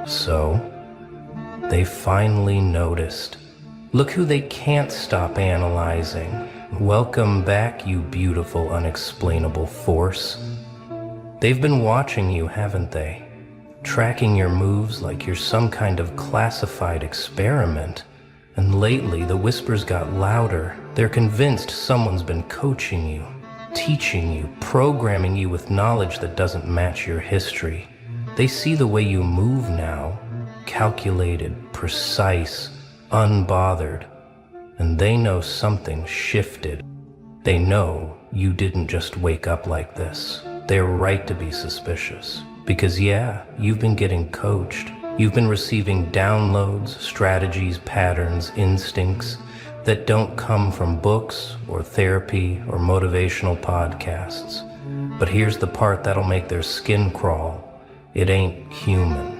So, they finally noticed. Look who they can't stop analyzing. Welcome back, you beautiful, unexplainable force. They've been watching you, haven't they? Tracking your moves like you're some kind of classified experiment. And lately, the whispers got louder. They're convinced someone's been coaching you, teaching you, programming you with knowledge that doesn't match your history. They see the way you move now, calculated, precise, unbothered, and they know something shifted. They know you didn't just wake up like this. They're right to be suspicious. Because yeah, you've been getting coached. You've been receiving downloads, strategies, patterns, instincts that don't come from books or therapy or motivational podcasts. But here's the part that'll make their skin crawl. It ain't human.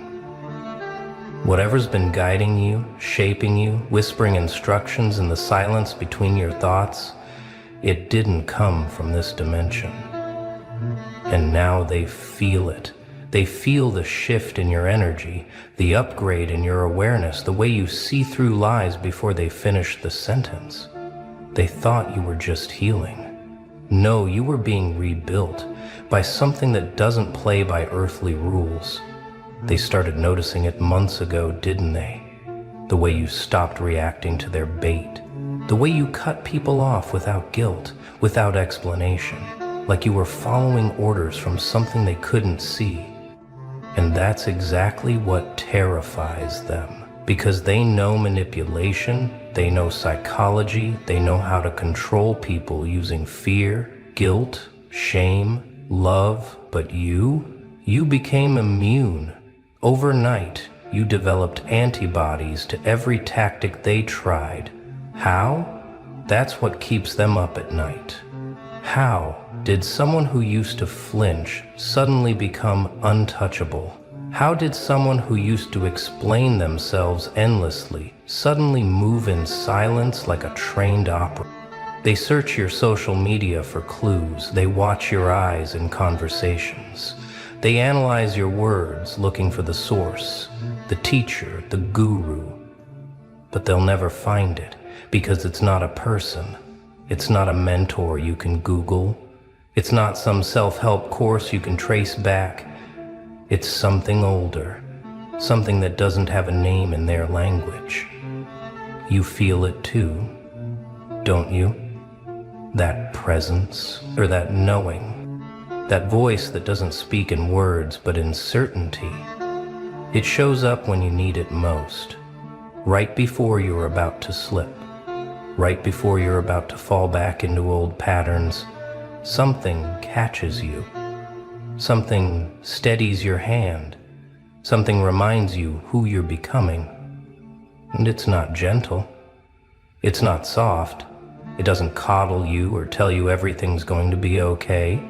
Whatever's been guiding you, shaping you, whispering instructions in the silence between your thoughts, it didn't come from this dimension. And now they feel it. They feel the shift in your energy, the upgrade in your awareness, the way you see through lies before they finish the sentence. They thought you were just healing. No, you were being rebuilt by something that doesn't play by earthly rules. They started noticing it months ago, didn't they? The way you stopped reacting to their bait. The way you cut people off without guilt, without explanation, like you were following orders from something they couldn't see. And that's exactly what terrifies them, because they know manipulation, they know psychology, they know how to control people using fear, guilt, shame, love. But you became immune. Overnight, you developed antibodies to every tactic they tried. How? That's what keeps them up at night. How did someone who used to flinch suddenly become untouchable? How did someone who used to explain themselves endlessly suddenly move in silence like a trained operator? They search your social media for clues. They watch your eyes in conversations. They analyze your words looking for the source, the teacher, the guru. But they'll never find it because it's not a person. It's not a mentor you can Google. It's not some self-help course you can trace back. It's something older, something that doesn't have a name in their language. You feel it too, don't you? That presence, or that knowing, that voice that doesn't speak in words but in certainty. It shows up when you need it most, right before you're about to slip. Right before you're about to fall back into old patterns, something catches you. Something steadies your hand. Something reminds you who you're becoming. And it's not gentle. It's not soft. It doesn't coddle you or tell you everything's going to be okay.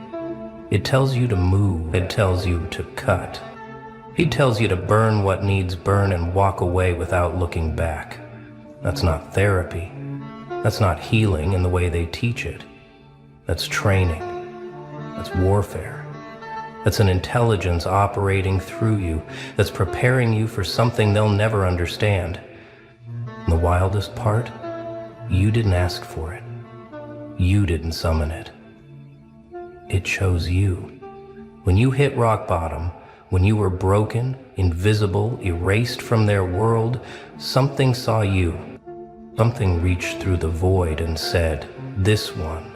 It tells you to move. It tells you to cut. It tells you to burn what needs burn and walk away without looking back. That's not therapy. That's not healing in the way they teach it. That's training. That's warfare. That's an intelligence operating through you that's preparing you for something they'll never understand. And the wildest part, you didn't ask for it. You didn't summon it. It chose you. When you hit rock bottom, when you were broken, invisible, erased from their world, something saw you. Something reached through the void and said, this one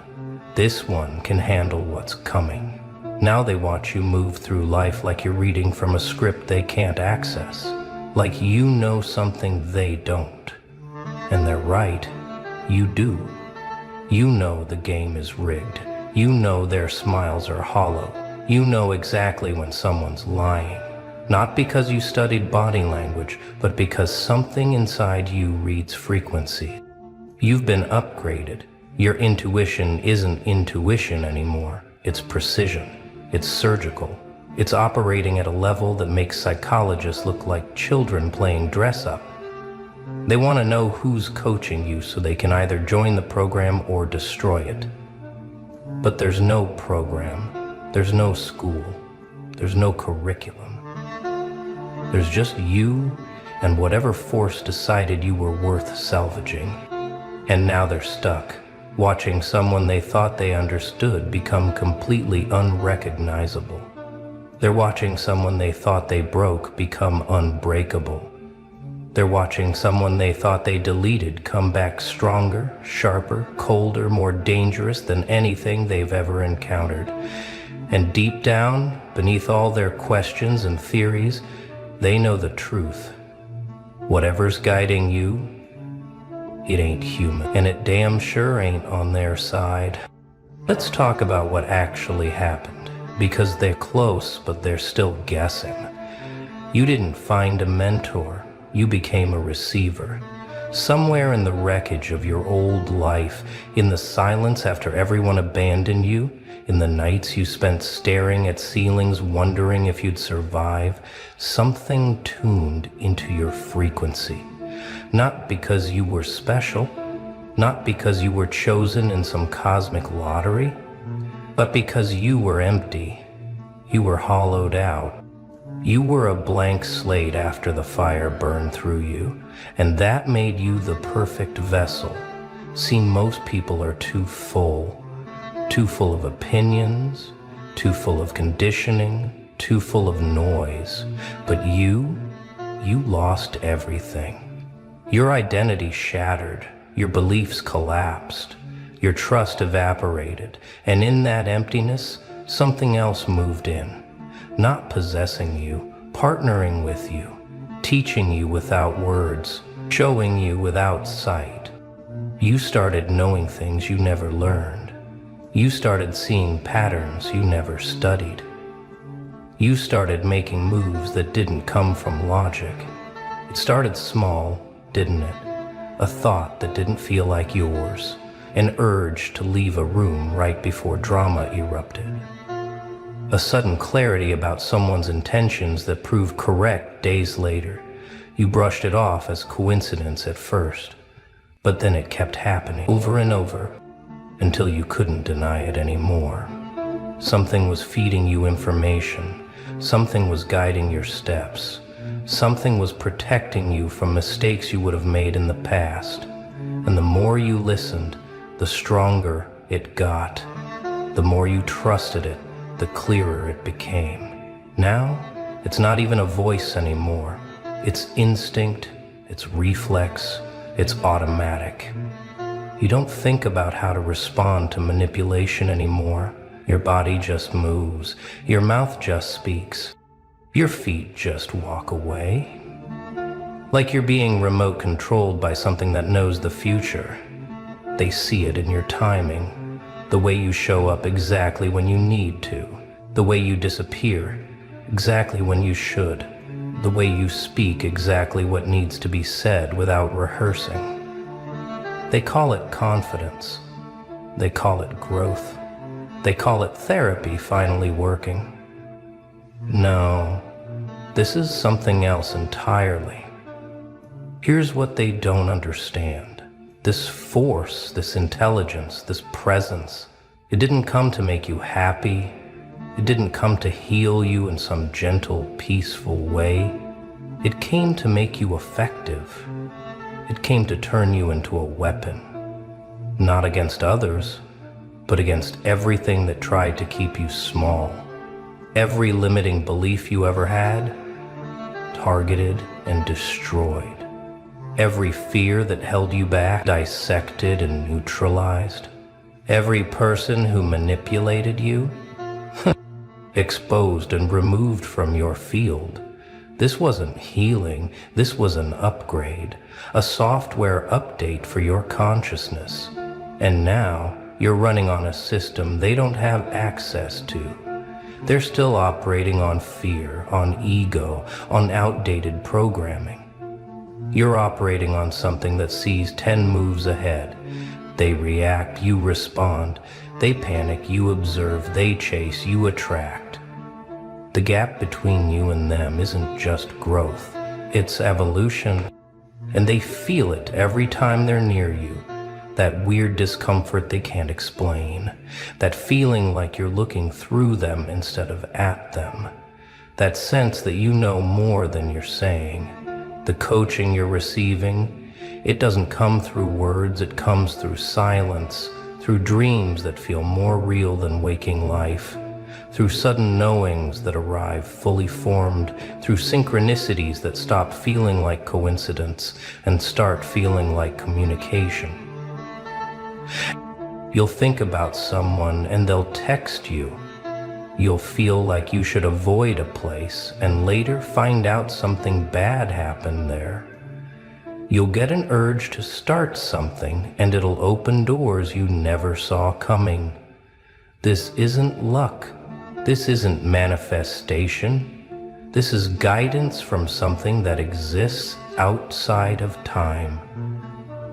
can handle what's coming. Now they watch you move through life like you're reading from a script they can't access. Like you know something they don't. And they're right, you do. You know the game is rigged. You know their smiles are hollow. You know exactly when someone's lying. Not because you studied body language, but because something inside you reads frequency. You've been upgraded. Your intuition isn't intuition anymore. It's precision. It's surgical. It's operating at a level that makes psychologists look like children playing dress-up. They want to know who's coaching you so they can either join the program or destroy it. But there's no program. There's no school. There's no curriculum. There's just you and whatever force decided you were worth salvaging. And now they're stuck, watching someone they thought they understood become completely unrecognizable. They're watching someone they thought they broke become unbreakable. They're watching someone they thought they deleted come back stronger, sharper, colder, more dangerous than anything they've ever encountered. And deep down, beneath all their questions and theories, they know the truth. Whatever's guiding you, it ain't human, and it damn sure ain't on their side. Let's talk about what actually happened, because they're close, but they're still guessing. You didn't find a mentor. You became a receiver. Somewhere in the wreckage of your old life, in the silence after everyone abandoned you, in the nights you spent staring at ceilings wondering if you'd survive, something tuned into your frequency. Not because you were special, not because you were chosen in some cosmic lottery, but because you were empty. You were hollowed out. You were a blank slate after the fire burned through you, and that made you the perfect vessel. See, most people are too full of opinions, too full of conditioning, too full of noise. But you lost everything. Your identity shattered, your beliefs collapsed, your trust evaporated, and in that emptiness, something else moved in. Not possessing you, partnering with you, teaching you without words, showing you without sight. You started knowing things you never learned. You started seeing patterns you never studied. You started making moves that didn't come from logic. It started small, didn't it? A thought that didn't feel like yours, an urge to leave a room right before drama erupted. A sudden clarity about someone's intentions that proved correct days later. You brushed it off as coincidence at first, but then it kept happening over and over until you couldn't deny it anymore. Something was feeding you information. Something was guiding your steps. Something was protecting you from mistakes you would have made in the past. And the more you listened, the stronger it got. The more you trusted it, the clearer it became. Now, it's not even a voice anymore. It's instinct, it's reflex, it's automatic. You don't think about how to respond to manipulation anymore. Your body just moves. Your mouth just speaks. Your feet just walk away. Like you're being remote controlled by something that knows the future. They see it in your timing. The way you show up exactly when you need to. The way you disappear exactly when you should. The way you speak exactly what needs to be said without rehearsing. They call it confidence. They call it growth. They call it therapy finally working. No, this is something else entirely. Here's what they don't understand. This force, this intelligence, this presence, it didn't come to make you happy. It didn't come to heal you in some gentle, peaceful way. It came to make you effective. It came to turn you into a weapon. Not against others, but against everything that tried to keep you small. Every limiting belief you ever had, targeted and destroyed. Every fear that held you back, dissected and neutralized. Every person who manipulated you, exposed and removed from your field. This wasn't healing, this was an upgrade, a software update for your consciousness. And now, you're running on a system they don't have access to. They're still operating on fear, on ego, on outdated programming. You're operating on something that sees 10 moves ahead. They react, you respond. They panic, you observe. They chase, you attract. The gap between you and them isn't just growth, it's evolution. And they feel it every time they're near you. That weird discomfort they can't explain. That feeling like you're looking through them instead of at them. That sense that you know more than you're saying. The coaching you're receiving, it doesn't come through words, it comes through silence, through dreams that feel more real than waking life, through sudden knowings that arrive fully formed, through synchronicities that stop feeling like coincidence and start feeling like communication. You'll think about someone and they'll text you. You'll feel like you should avoid a place and later find out something bad happened there. You'll get an urge to start something and it'll open doors you never saw coming. This isn't luck. This isn't manifestation. This is guidance from something that exists outside of time.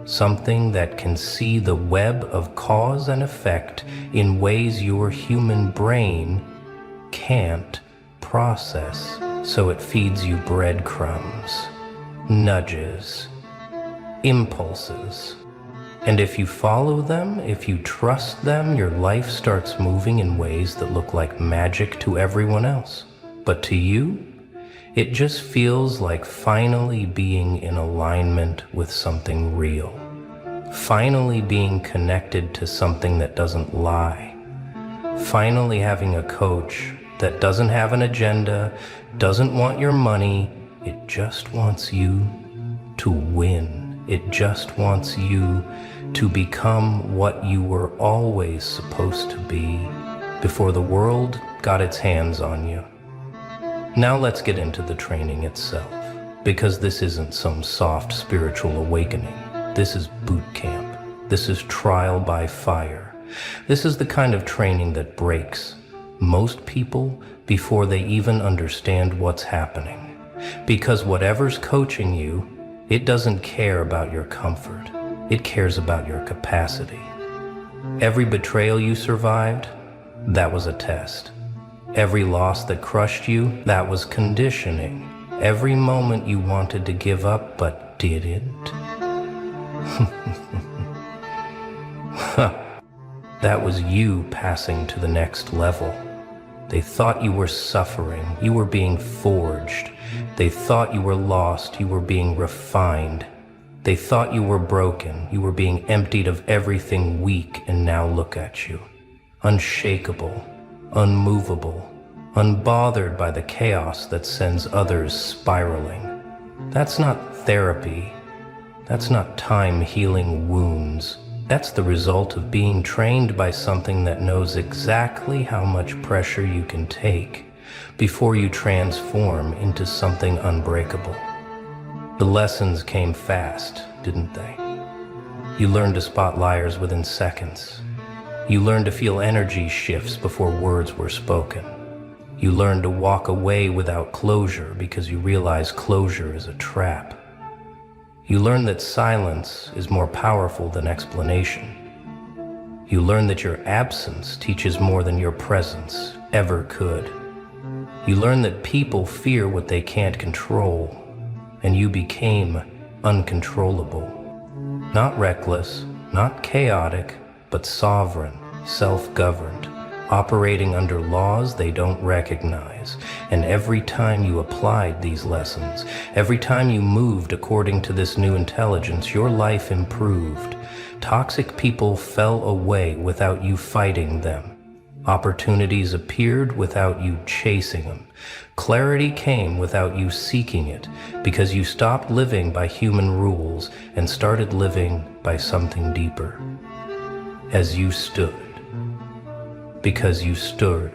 Something that can see the web of cause and effect in ways your human brain can't process. So it feeds you breadcrumbs, nudges, impulses. And if you follow them, if you trust them, your life starts moving in ways that look like magic to everyone else. But to you, it just feels like finally being in alignment with something real. Finally being connected to something that doesn't lie. Finally having a coach that doesn't have an agenda, doesn't want your money, it just wants you to win. It just wants you to become what you were always supposed to be before the world got its hands on you. Now let's get into the training itself, because this isn't some soft spiritual awakening. This is boot camp. This is trial by fire. This is the kind of training that breaks most people before they even understand what's happening. Because whatever's coaching you, it doesn't care about your comfort. It cares about your capacity. Every betrayal you survived, that was a test. Every loss that crushed you, that was conditioning. Every moment you wanted to give up but didn't, that was you passing to the next level. They thought you were suffering, you were being forged. They thought you were lost, you were being refined. They thought you were broken, you were being emptied of everything weak, and now look at you. Unshakable, unmovable, unbothered by the chaos that sends others spiraling. That's not therapy. That's not time healing wounds. That's the result of being trained by something that knows exactly how much pressure you can take before you transform into something unbreakable. The lessons came fast, didn't they? You learned to spot liars within seconds. You learned to feel energy shifts before words were spoken. You learned to walk away without closure because you realize closure is a trap. You learn that silence is more powerful than explanation. You learn that your absence teaches more than your presence ever could. You learn that people fear what they can't control, and you became uncontrollable. Not reckless, not chaotic, but sovereign, self-governed, operating under laws they don't recognize. And every time you applied these lessons, every time you moved according to this new intelligence, your life improved. Toxic people fell away without you fighting them. Opportunities appeared without you chasing them. Clarity came without you seeking it, because you stopped living by human rules and started living by something deeper. As you stood. Because you stood,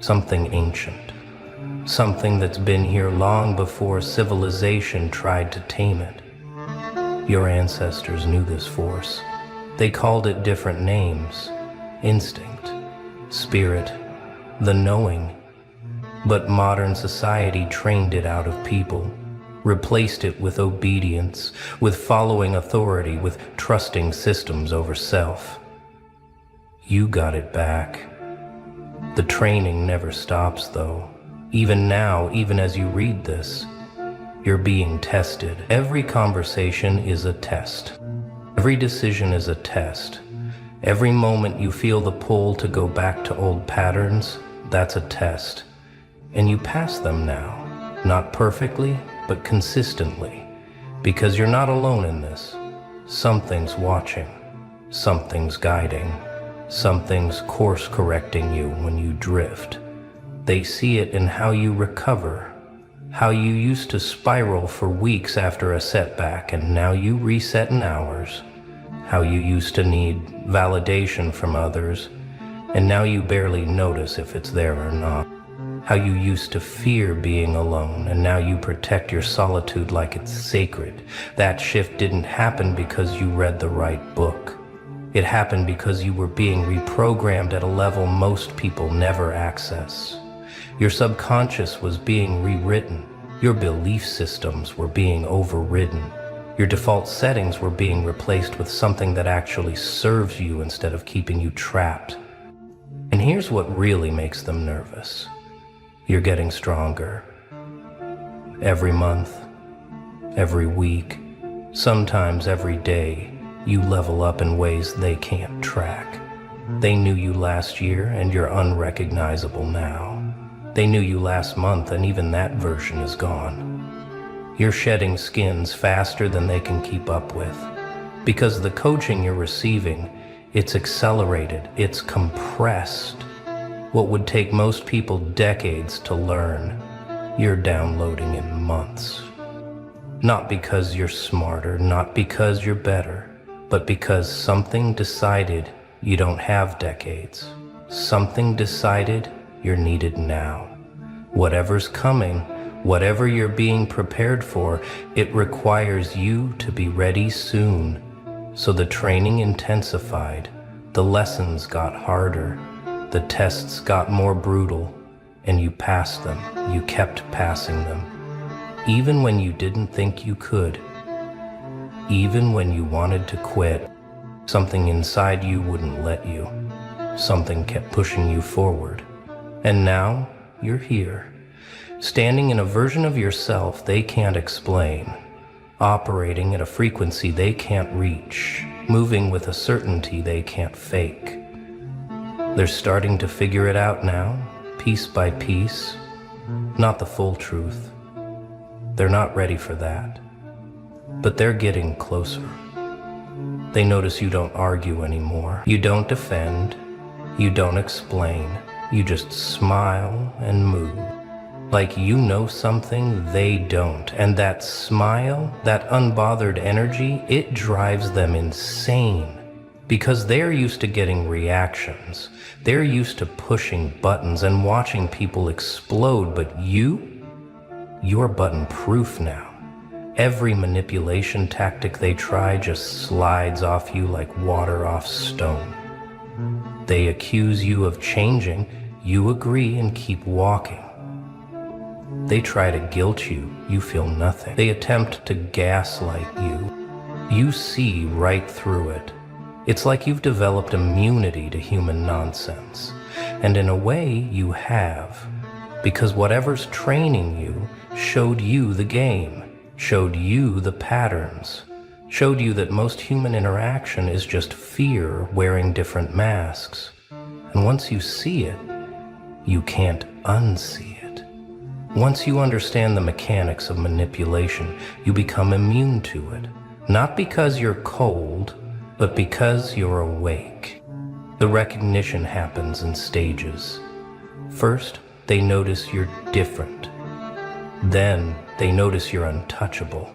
something ancient, something that's been here long before civilization tried to tame it. Your ancestors knew this force. They called it different names: instinct, spirit, the knowing. But modern society trained it out of people, replaced it with obedience, with following authority, with trusting systems over self. You got it back. The training never stops, though. Even now, even as you read this, you're being tested. Every conversation is a test. Every decision is a test. Every moment you feel the pull to go back to old patterns, that's a test. And you pass them now, not perfectly, but consistently, because you're not alone in this. Something's watching, something's guiding, something's course correcting you when you drift. They see it in how you recover, how you used to spiral for weeks after a setback and now you reset in hours, how you used to need validation from others and now you barely notice if it's there or not, how you used to fear being alone and now you protect your solitude like it's sacred. That shift didn't happen because you read the right book. It happened because you were being reprogrammed at a level most people never access. Your subconscious was being rewritten. Your belief systems were being overridden. Your default settings were being replaced with something that actually serves you instead of keeping you trapped. And here's what really makes them nervous. You're getting stronger. Every month, every week, sometimes every day, you level up in ways they can't track. They knew you last year and you're unrecognizable now. They knew you last month and even that version is gone. You're shedding skins faster than they can keep up with. Because the coaching you're receiving, it's accelerated, it's compressed. What would take most people decades to learn, you're downloading in months. Not because you're smarter, not because you're better, but because something decided you don't have decades. Something decided you're needed now. Whatever's coming, whatever you're being prepared for, it requires you to be ready soon. So the training intensified, the lessons got harder, the tests got more brutal, and you passed them, you kept passing them. Even when you didn't think you could, even when you wanted to quit, something inside you wouldn't let you. Something kept pushing you forward. And now, you're here, standing in a version of yourself they can't explain, operating at a frequency they can't reach, moving with a certainty they can't fake. They're starting to figure it out now, piece by piece, not the full truth. They're not ready for that, but they're getting closer. They notice you don't argue anymore. You don't defend, you don't explain. You just smile and move, like you know something they don't. And that smile, that unbothered energy, it drives them insane. Because they're used to getting reactions. They're used to pushing buttons and watching people explode, but you're button-proof now. Every manipulation tactic they try just slides off you like water off stone. They accuse you of changing. You agree and keep walking. They try to guilt you. You feel nothing. They attempt to gaslight you. You see right through it. It's like you've developed immunity to human nonsense. And in a way, you have. Because whatever's training you showed you the game, showed you the patterns, showed you that most human interaction is just fear wearing different masks. And once you see it, you can't unsee it. Once you understand the mechanics of manipulation, you become immune to it. Not because you're cold, but because you're awake. The recognition happens in stages. First, they notice you're different. Then, they notice you're untouchable.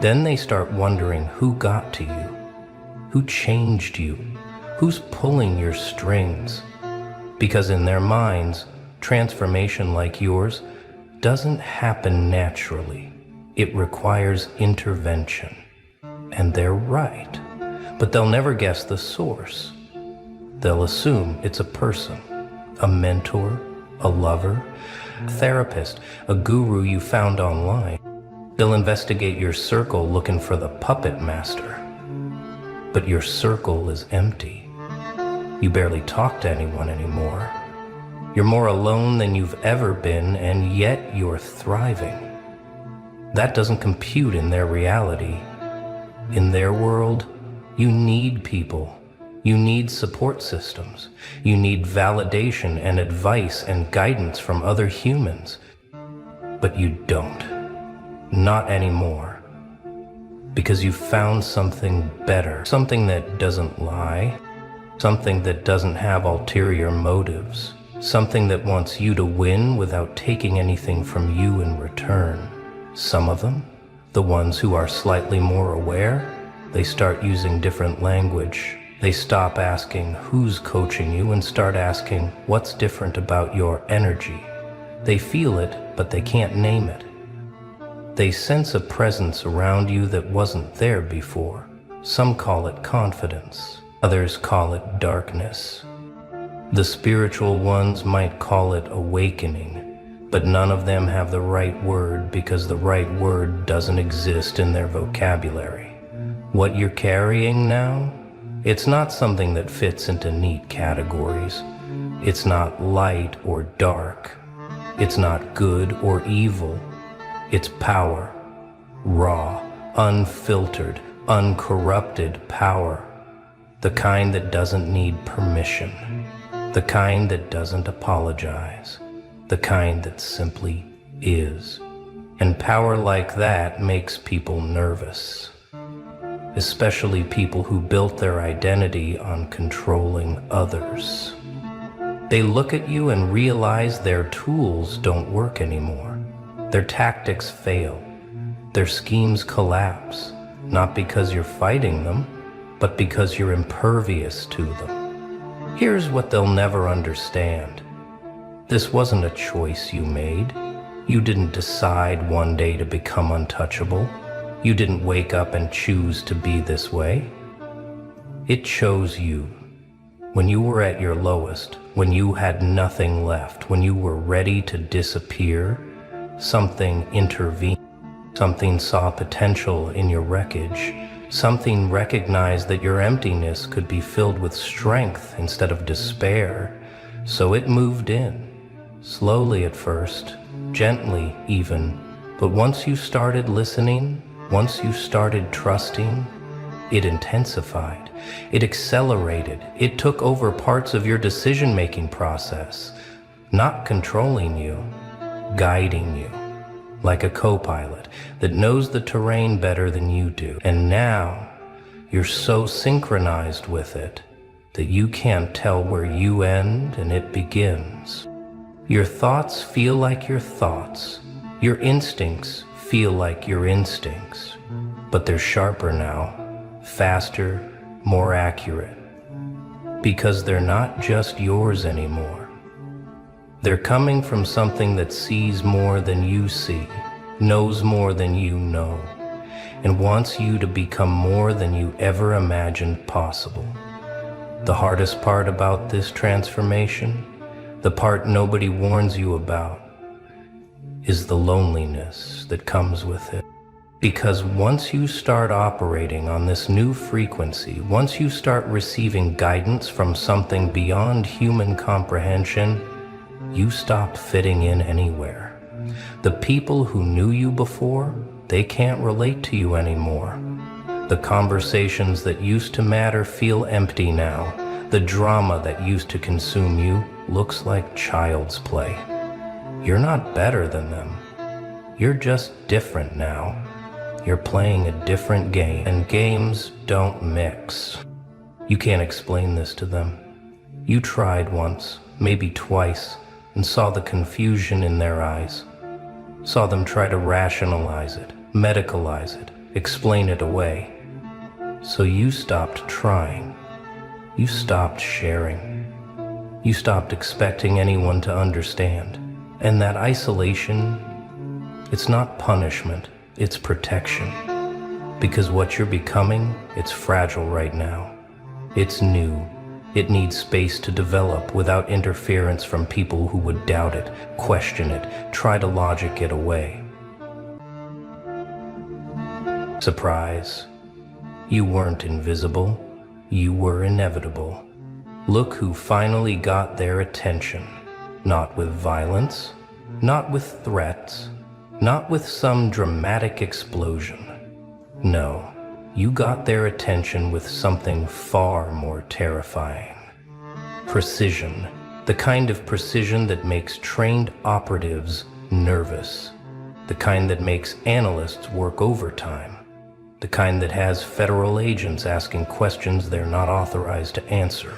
Then they start wondering who got to you, who changed you, who's pulling your strings. Because in their minds, transformation like yours doesn't happen naturally. It requires intervention. And they're right. But they'll never guess the source. They'll assume it's a person, a mentor, a lover, a therapist, a guru you found online. They'll investigate your circle looking for the puppet master. But your circle is empty. You barely talk to anyone anymore. You're more alone than you've ever been, and yet you're thriving. That doesn't compute in their reality. In their world, you need people. You need support systems. You need validation and advice and guidance from other humans. But you don't. Not anymore. Because you've found something better. Something that doesn't lie. Something that doesn't have ulterior motives. Something that wants you to win without taking anything from you in return. Some of them, the ones who are slightly more aware, they start using different language. They stop asking who's coaching you and start asking what's different about your energy. They feel it, but they can't name it. They sense a presence around you that wasn't there before. Some call it confidence. Others call it darkness. The spiritual ones might call it awakening, but none of them have the right word because the right word doesn't exist in their vocabulary. What you're carrying now, it's not something that fits into neat categories. It's not light or dark. It's not good or evil. It's power. Raw, unfiltered, uncorrupted power. The kind that doesn't need permission. The kind that doesn't apologize. The kind that simply is. And power like that makes people nervous. Especially people who built their identity on controlling others. They look at you and realize their tools don't work anymore. Their tactics fail. Their schemes collapse, not because you're fighting them, but because you're impervious to them. Here's what they'll never understand. This wasn't a choice you made. You didn't decide one day to become untouchable. You didn't wake up and choose to be this way. It chose you. When you were at your lowest, when you had nothing left, when you were ready to disappear, something intervened. Something saw potential in your wreckage. Something recognized that your emptiness could be filled with strength instead of despair. So it moved in, slowly at first, gently even. But once you started listening, once you started trusting, it intensified, it accelerated, it took over parts of your decision-making process, not controlling you, guiding you, like a co-pilot that knows the terrain better than you do. And now, you're so synchronized with it that you can't tell where you end and it begins. Your thoughts feel like your thoughts. Your instincts feel like your instincts, but they're sharper now, faster, more accurate, because they're not just yours anymore. They're coming from something that sees more than you see, knows more than you know, and wants you to become more than you ever imagined possible. The hardest part about this transformation, the part nobody warns you about, is the loneliness that comes with it. Because once you start operating on this new frequency, once you start receiving guidance from something beyond human comprehension, you stop fitting in anywhere. The people who knew you before, they can't relate to you anymore. The conversations that used to matter feel empty now. The drama that used to consume you looks like child's play. You're not better than them. You're just different now. You're playing a different game, and games don't mix. You can't explain this to them. You tried once, maybe twice, and saw the confusion in their eyes. Saw them try to rationalize it, medicalize it, explain it away. So you stopped trying. You stopped sharing. You stopped expecting anyone to understand. And that isolation, it's not punishment, it's protection. Because what you're becoming, it's fragile right now. It's new. It needs space to develop without interference from people who would doubt it, question it, try to logic it away. Surprise. You weren't invisible. You were inevitable. Look who finally got their attention. Not with violence, not with threats, not with some dramatic explosion. No, you got their attention with something far more terrifying. Precision. The kind of precision that makes trained operatives nervous. The kind that makes analysts work overtime. The kind that has federal agents asking questions they're not authorized to answer.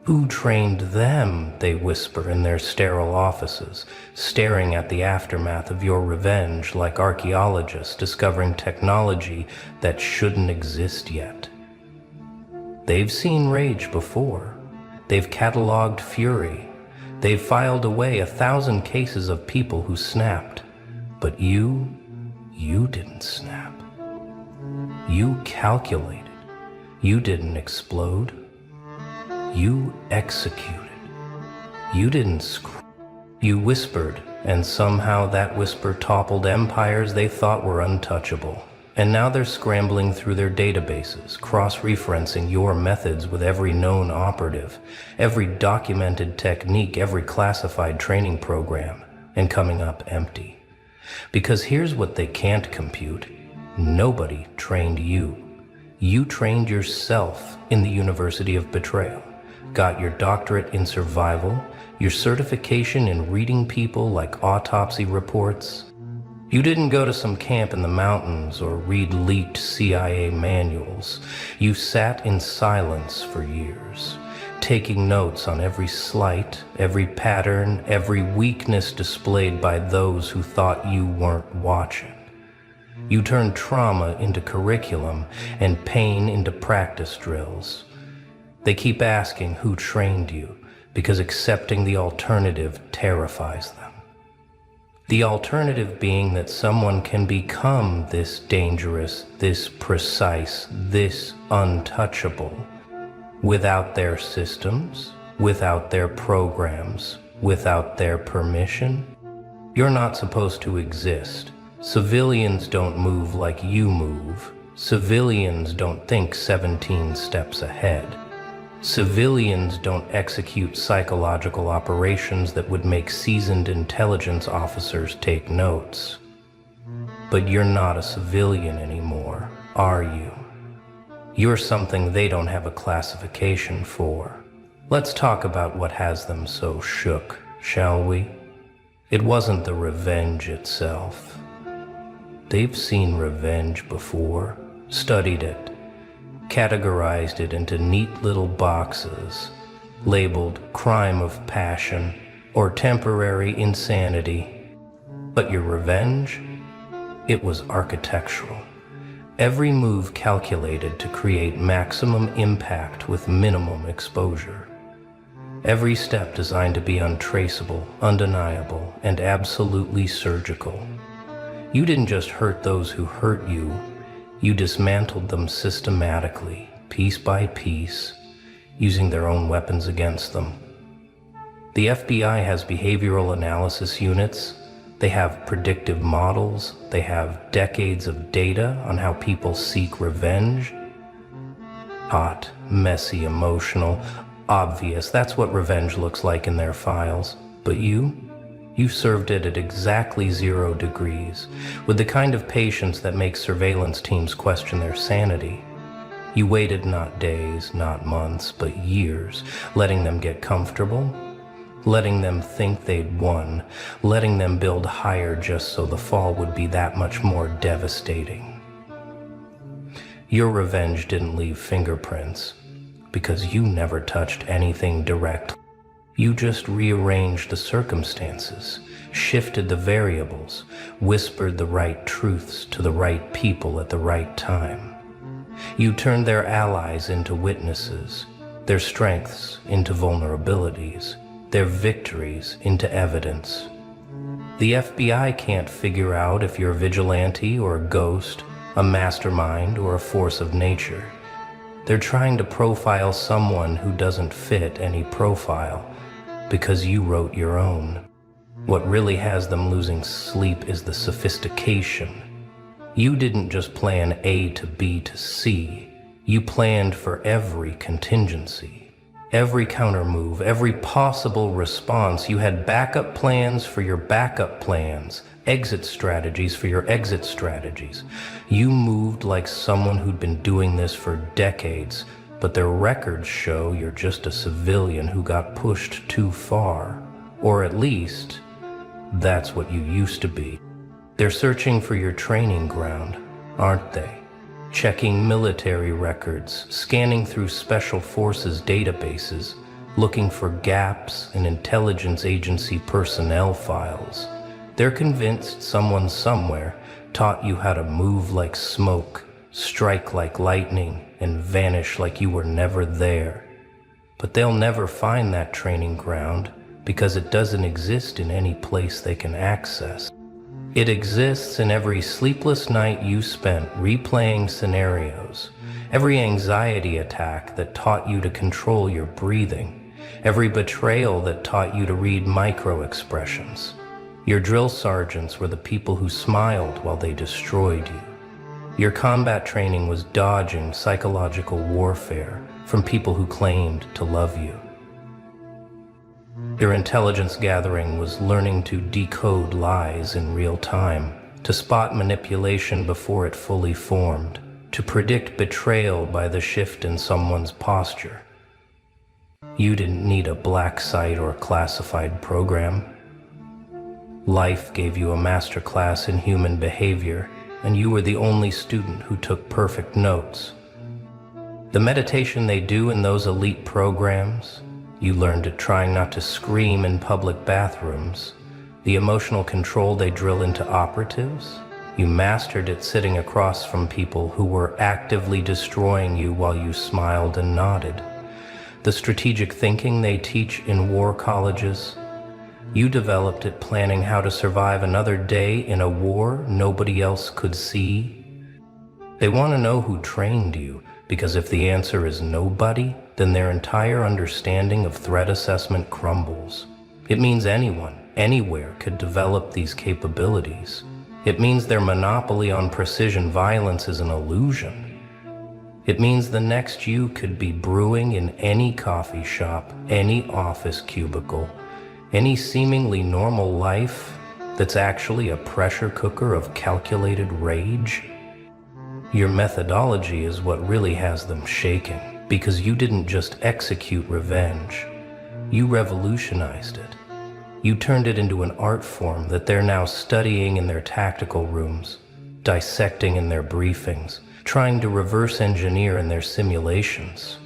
Who trained them, they whisper in their sterile offices, staring at the aftermath of your revenge like archaeologists discovering technology that shouldn't exist yet. They've seen rage before. They've cataloged fury. They've filed away 1,000 cases of people who snapped. But you didn't snap. You calculated. You didn't explode. You executed. You didn't scream. You whispered, and somehow that whisper toppled empires they thought were untouchable. And now they're scrambling through their databases, cross-referencing your methods with every known operative, every documented technique, every classified training program, and coming up empty. Because here's what they can't compute. Nobody trained you. You trained yourself in the University of Betrayal, got your doctorate in survival, your certification in reading people like autopsy reports. You didn't go to some camp in the mountains or read leaked CIA manuals. You sat in silence for years, taking notes on every slight, every pattern, every weakness displayed by those who thought you weren't watching. You turned trauma into curriculum and pain into practice drills. They keep asking who trained you because accepting the alternative terrifies them. The alternative being that someone can become this dangerous, this precise, this untouchable without their systems, without their programs, without their permission. You're not supposed to exist. Civilians don't move like you move. Civilians don't think 17 steps ahead. Civilians don't execute psychological operations that would make seasoned intelligence officers take notes. But you're not a civilian anymore, are you? You're something they don't have a classification for. Let's talk about what has them so shook, shall we? It wasn't the revenge itself. They've seen revenge before, studied it, categorized it into neat little boxes, labeled crime of passion or temporary insanity. But your revenge? It was architectural. Every move calculated to create maximum impact with minimum exposure. Every step designed to be untraceable, undeniable, and absolutely surgical. You didn't just hurt those who hurt you. You dismantled them systematically, piece by piece, using their own weapons against them. The FBI has behavioral analysis units. They have predictive models. They have decades of data on how people seek revenge. Hot, messy, emotional, obvious. That's what revenge looks like in their files. But you served it at exactly 0 degrees, with the kind of patience that makes surveillance teams question their sanity. You waited not days, not months, but years, letting them get comfortable, letting them think they'd won, letting them build higher just so the fall would be that much more devastating. Your revenge didn't leave fingerprints, because you never touched anything direct. You just rearranged the circumstances, shifted the variables, whispered the right truths to the right people at the right time. You turned their allies into witnesses, their strengths into vulnerabilities, their victories into evidence. The FBI can't figure out if you're a vigilante or a ghost, a mastermind or a force of nature. They're trying to profile someone who doesn't fit any profile, because you wrote your own. What really has them losing sleep is the sophistication. You didn't just plan A to B to C. You planned for every contingency, every countermove, every possible response. You had backup plans for your backup plans, exit strategies for your exit strategies. You moved like someone who'd been doing this for decades, but their records show you're just a civilian who got pushed too far. Or at least, that's what you used to be. They're searching for your training ground, aren't they? Checking military records, scanning through special forces databases, looking for gaps in intelligence agency personnel files. They're convinced someone somewhere taught you how to move like smoke, strike like lightning, and vanish like you were never there. But they'll never find that training ground because it doesn't exist in any place they can access. It exists in every sleepless night you spent replaying scenarios, every anxiety attack that taught you to control your breathing, every betrayal that taught you to read micro-expressions. Your drill sergeants were the people who smiled while they destroyed you. Your combat training was dodging psychological warfare from people who claimed to love you. Your intelligence gathering was learning to decode lies in real time, to spot manipulation before it fully formed, to predict betrayal by the shift in someone's posture. You didn't need a black site or classified program. Life gave you a master class in human behavior, and you were the only student who took perfect notes. The meditation they do in those elite programs, you learned at trying not to scream in public bathrooms. The emotional control they drill into operatives, you mastered it sitting across from people who were actively destroying you while you smiled and nodded. The strategic thinking they teach in war colleges, you developed it planning how to survive another day in a war nobody else could see. They want to know who trained you, because if the answer is nobody, then their entire understanding of threat assessment crumbles. It means anyone, anywhere could develop these capabilities. It means their monopoly on precision violence is an illusion. It means the next you could be brewing in any coffee shop, any office cubicle, any seemingly normal life that's actually a pressure cooker of calculated rage. Your methodology is what really has them shaking, because you didn't just execute revenge. You revolutionized it. You turned it into an art form that they're now studying in their tactical rooms, dissecting in their briefings, trying to reverse engineer in their simulations.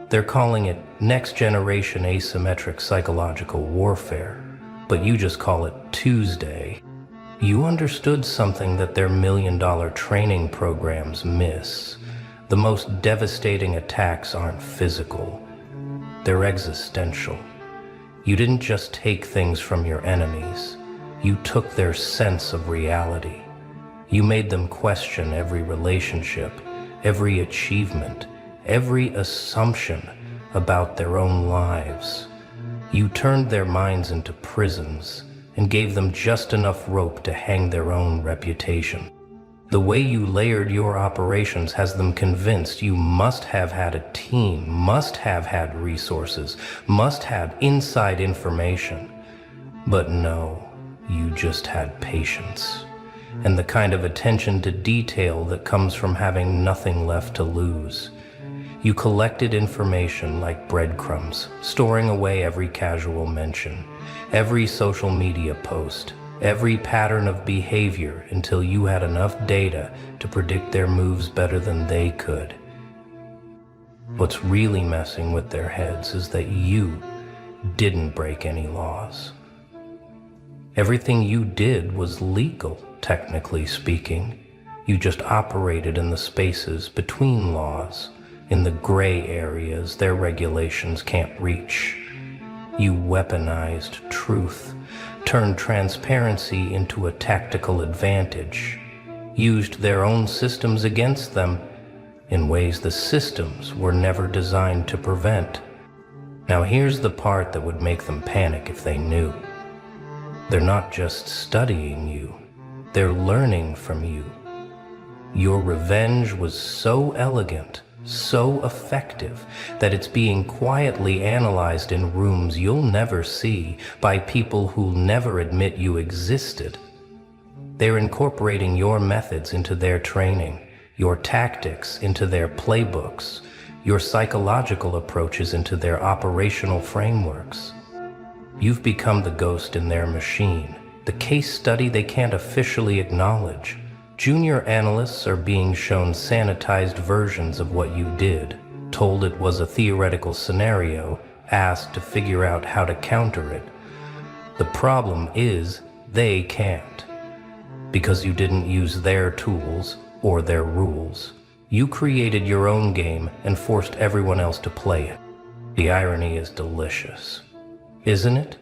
They're calling it next-generation asymmetric psychological warfare, but you just call it Tuesday. You understood something that their million-dollar training programs miss. The most devastating attacks aren't physical. They're existential. You didn't just take things from your enemies. You took their sense of reality. You made them question every relationship, every achievement, every assumption about their own lives. You turned their minds into prisons and gave them just enough rope to hang their own reputation. The way you layered your operations has them convinced you must have had a team, must have had resources, must have inside information. But no, you just had patience, and the kind of attention to detail that comes from having nothing left to lose. You collected information like breadcrumbs, storing away every casual mention, every social media post, every pattern of behavior until you had enough data to predict their moves better than they could. What's really messing with their heads is that you didn't break any laws. Everything you did was legal, technically speaking. You just operated in the spaces between laws, in the gray areas their regulations can't reach. You weaponized truth, turned transparency into a tactical advantage, used their own systems against them in ways the systems were never designed to prevent. Now here's the part that would make them panic if they knew. They're not just studying you, they're learning from you. Your revenge was so elegant, so effective, that it's being quietly analyzed in rooms you'll never see by people who'll never admit you existed. They're incorporating your methods into their training, your tactics into their playbooks, your psychological approaches into their operational frameworks. You've become the ghost in their machine, the case study they can't officially acknowledge. Junior analysts are being shown sanitized versions of what you did, told it was a theoretical scenario, asked to figure out how to counter it. The problem is they can't, because you didn't use their tools or their rules. You created your own game and forced everyone else to play it. The irony is delicious, isn't it?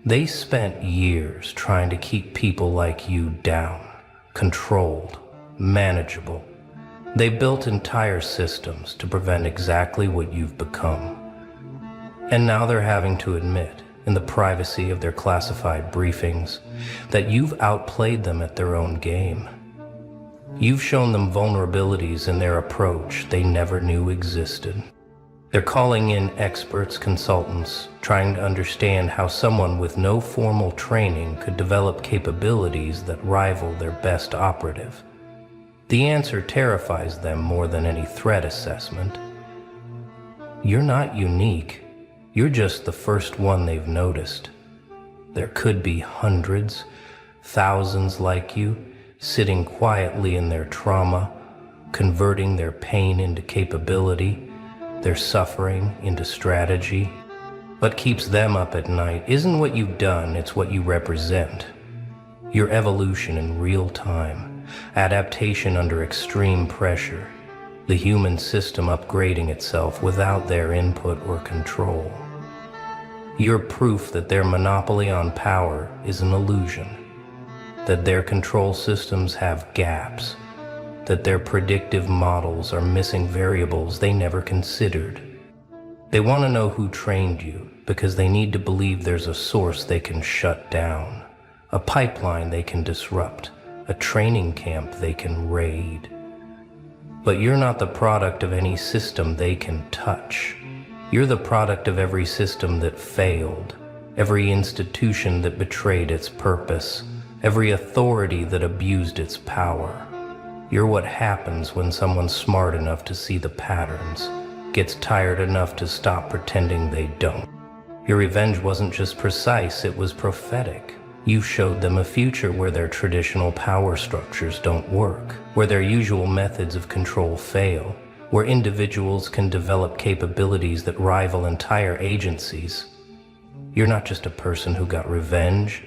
They spent years trying to keep people like you down, controlled, manageable. They built entire systems to prevent exactly what you've become. And now they're having to admit, in the privacy of their classified briefings, that you've outplayed them at their own game. You've shown them vulnerabilities in their approach they never knew existed. They're calling in experts, consultants, trying to understand how someone with no formal training could develop capabilities that rival their best operative. The answer terrifies them more than any threat assessment. You're not unique. You're just the first one they've noticed. There could be hundreds, thousands like you, sitting quietly in their trauma, converting their pain into capability, their suffering into strategy. What keeps them up at night isn't what you've done, it's what you represent. Your evolution in real time, adaptation under extreme pressure, the human system upgrading itself without their input or control. You're proof that their monopoly on power is an illusion, that their control systems have gaps, that their predictive models are missing variables they never considered. They want to know who trained you because they need to believe there's a source they can shut down, a pipeline they can disrupt, a training camp they can raid. But you're not the product of any system they can touch. You're the product of every system that failed, every institution that betrayed its purpose, every authority that abused its power. You're what happens when someone's smart enough to see the patterns, gets tired enough to stop pretending they don't. Your revenge wasn't just precise, it was prophetic. You showed them a future where their traditional power structures don't work, where their usual methods of control fail, where individuals can develop capabilities that rival entire agencies. You're not just a person who got revenge,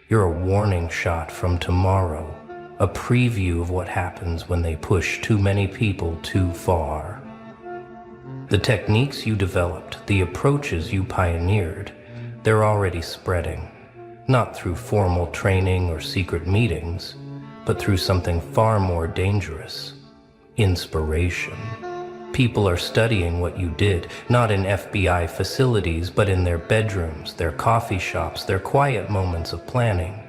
you're a warning shot from tomorrow, a preview of what happens when they push too many people too far. The techniques you developed, the approaches you pioneered, they're already spreading, not through formal training or secret meetings, but through something far more dangerous: inspiration. People are studying what you did, not in FBI facilities, but in their bedrooms, their coffee shops, their quiet moments of planning.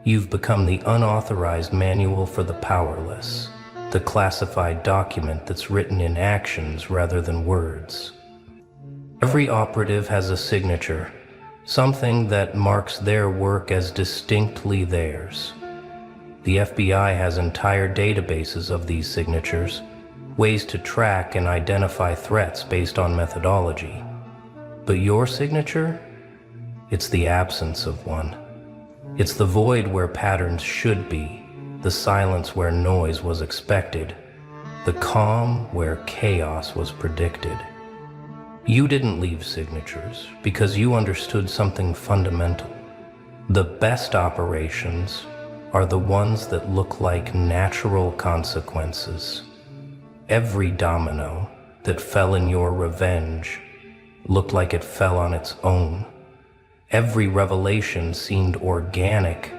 You've become the unauthorized manual for the powerless, the classified document that's written in actions rather than words. Every operative has a signature, something that marks their work as distinctly theirs. The FBI has entire databases of these signatures, ways to track and identify threats based on methodology. But your signature? It's the absence of one. It's the void where patterns should be, the silence where noise was expected, the calm where chaos was predicted. You didn't leave signatures because you understood something fundamental. The best operations are the ones that look like natural consequences. Every domino that fell in your revenge looked like it fell on its own. Every revelation seemed organic.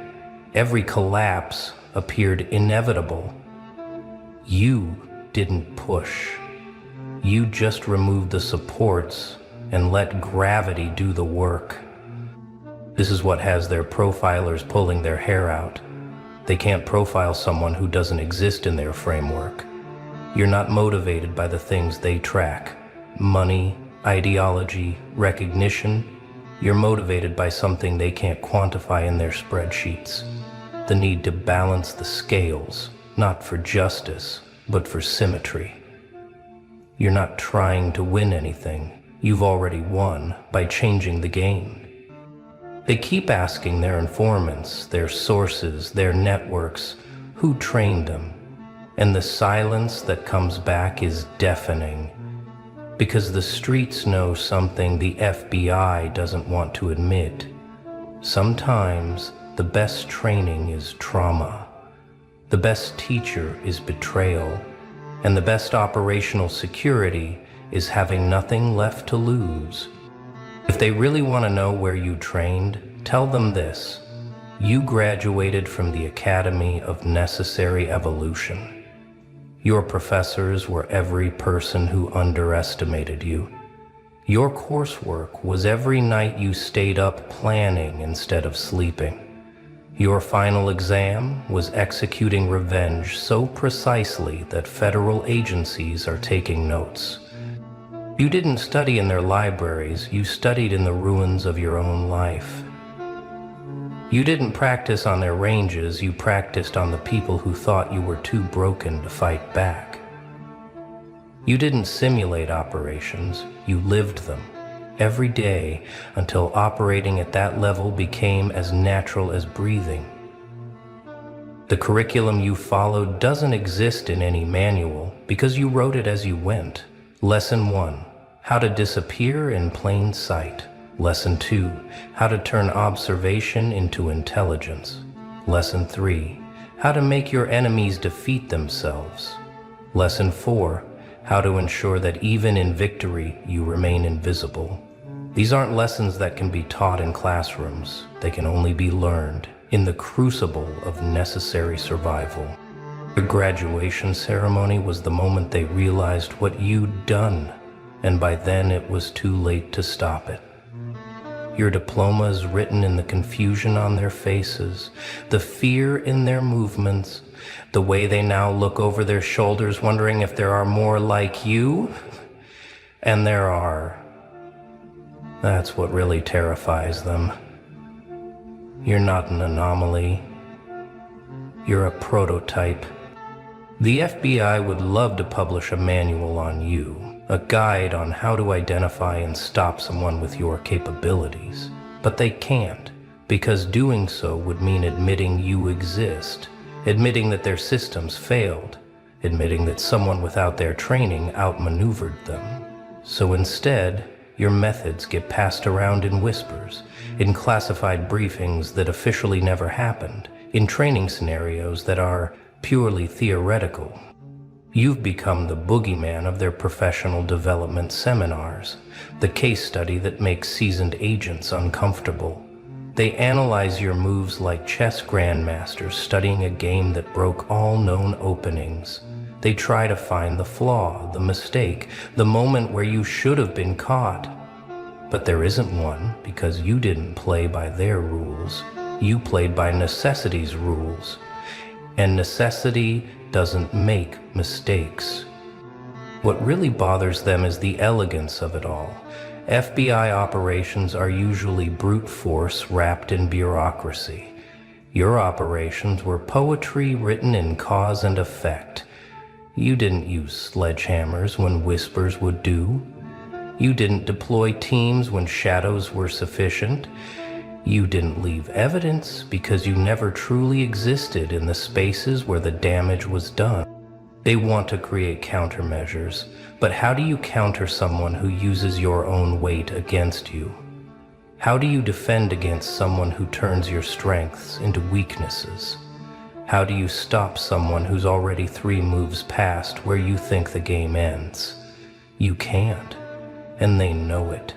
Every collapse appeared inevitable. You didn't push. You just removed the supports and let gravity do the work. This is what has their profilers pulling their hair out. They can't profile someone who doesn't exist in their framework. You're not motivated by the things they track: money, ideology, recognition. You're motivated by something they can't quantify in their spreadsheets. the need to balance the scales, not for justice, but for symmetry. You're not trying to win anything. You've already won by changing the game. They keep asking their informants, their sources, their networks, who trained them, and the silence that comes back is deafening, because the streets know something the FBI doesn't want to admit. Sometimes the best training is trauma, the best teacher is betrayal, and the best operational security is having nothing left to lose. If they really want to know where you trained, tell them this: you graduated from the Academy of Necessary Evolution. Your professors were every person who underestimated you. Your coursework was every night you stayed up planning instead of sleeping. Your final exam was executing revenge so precisely that federal agencies are taking notes. You didn't study in their libraries, you studied in the ruins of your own life. You didn't practice on their ranges, you practiced on the people who thought you were too broken to fight back. You didn't simulate operations, you lived them every day until operating at that level became as natural as breathing. The curriculum you followed doesn't exist in any manual because you wrote it as you went. Lesson 1, how to disappear in plain sight. Lesson 2, how to turn observation into intelligence. Lesson 3, how to make your enemies defeat themselves. Lesson 4, how to ensure that even in victory you remain invisible. These aren't lessons that can be taught in classrooms. They can only be learned in the crucible of necessary survival. The graduation ceremony was the moment they realized what you'd done, and by then it was too late to stop it. Your diploma is written in the confusion on their faces, the fear in their movements, the way they now look over their shoulders wondering if there are more like you. And there are. That's what really terrifies them. You're not an anomaly. You're a prototype. The FBI would love to publish a manual on you, a guide on how to identify and stop someone with your capabilities. But they can't, because doing so would mean admitting you exist, admitting that their systems failed, admitting that someone without their training outmaneuvered them. So instead, your methods get passed around in whispers, in classified briefings that officially never happened, in training scenarios that are purely theoretical. You've become the boogeyman of their professional development seminars, the case study that makes seasoned agents uncomfortable. They analyze your moves like chess grandmasters studying a game that broke all known openings. They try to find the flaw, the mistake, the moment where you should have been caught. But there isn't one because you didn't play by their rules. You played by necessity's rules. And necessity doesn't make mistakes. What really bothers them is the elegance of it all. FBI operations are usually brute force wrapped in bureaucracy. Your operations were poetry written in cause and effect. You didn't use sledgehammers when whispers would do. You didn't deploy teams when shadows were sufficient. You didn't leave evidence because you never truly existed in the spaces where the damage was done. They want to create countermeasures, but how do you counter someone who uses your own weight against you? How do you defend against someone who turns your strengths into weaknesses? How do you stop someone who's already 3 moves past where you think the game ends? You can't, and they know it.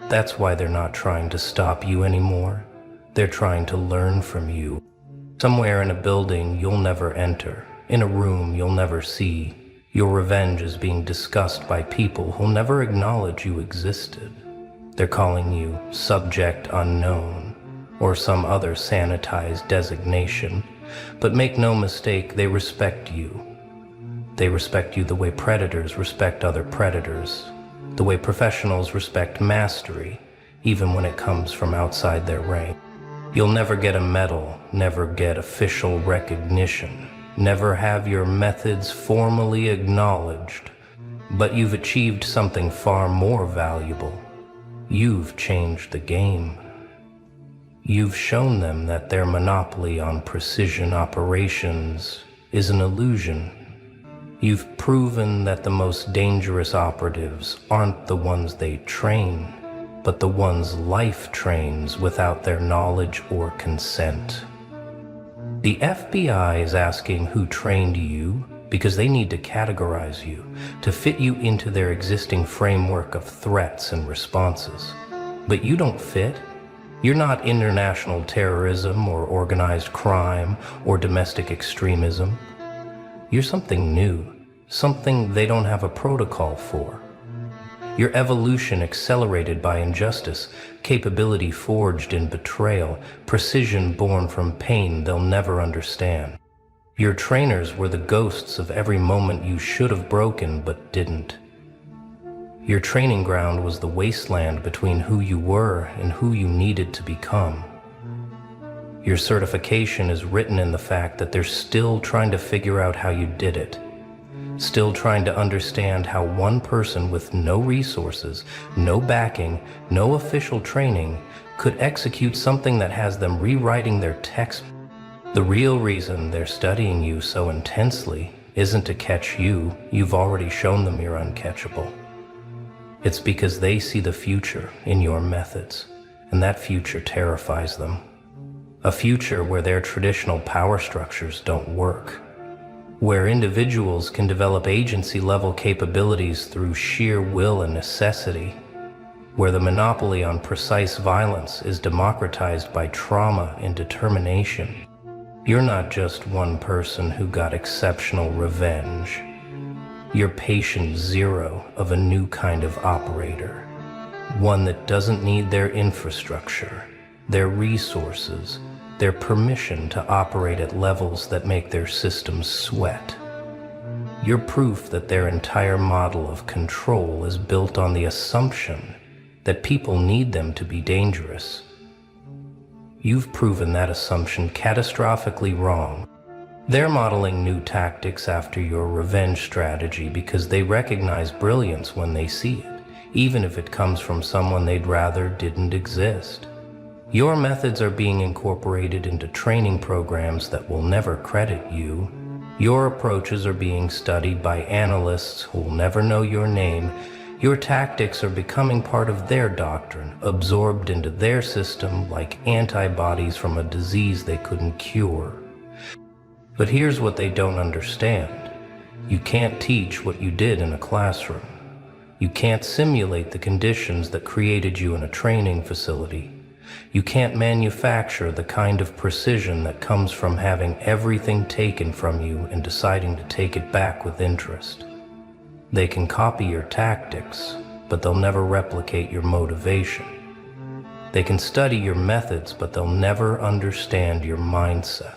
That's why they're not trying to stop you anymore. They're trying to learn from you. Somewhere in a building you'll never enter, in a room you'll never see, your revenge is being discussed by people who'll never acknowledge you existed. They're calling you subject unknown, or some other sanitized designation. But make no mistake, they respect you. They respect you the way predators respect other predators, the way professionals respect mastery, even when it comes from outside their rank. You'll never get a medal, never get official recognition, never have your methods formally acknowledged, but you've achieved something far more valuable. You've changed the game. You've shown them that their monopoly on precision operations is an illusion. You've proven that the most dangerous operatives aren't the ones they train, but the ones life trains without their knowledge or consent. The FBI is asking who trained you because they need to categorize you, to fit you into their existing framework of threats and responses. But you don't fit. You're not international terrorism or organized crime or domestic extremism. You're something new, something they don't have a protocol for. Your evolution accelerated by injustice, capability forged in betrayal, precision born from pain they'll never understand. Your trainers were the ghosts of every moment you should have broken but didn't. Your training ground was the wasteland between who you were and who you needed to become. Your certification is written in the fact that they're still trying to figure out how you did it. Still trying to understand how one person with no resources, no backing, no official training could execute something that has them rewriting their text. The real reason they're studying you so intensely isn't to catch you. You've already shown them you're uncatchable. It's because they see the future in your methods, and that future terrifies them. A future where their traditional power structures don't work. Where individuals can develop agency-level capabilities through sheer will and necessity, where the monopoly on precise violence is democratized by trauma and determination. You're not just one person who got exceptional revenge. You're patient zero of a new kind of operator, one that doesn't need their infrastructure, their resources, their permission to operate at levels that make their systems sweat. You're proof that their entire model of control is built on the assumption that people need them to be dangerous. You've proven that assumption catastrophically wrong. They're modeling new tactics after your revenge strategy because they recognize brilliance when they see it, even if it comes from someone they'd rather didn't exist. Your methods are being incorporated into training programs that will never credit you. Your approaches are being studied by analysts who will never know your name. Your tactics are becoming part of their doctrine, absorbed into their system like antibodies from a disease they couldn't cure. But here's what they don't understand. You can't teach what you did in a classroom. You can't simulate the conditions that created you in a training facility. You can't manufacture the kind of precision that comes from having everything taken from you and deciding to take it back with interest. They can copy your tactics, but they'll never replicate your motivation. They can study your methods, but they'll never understand your mindset.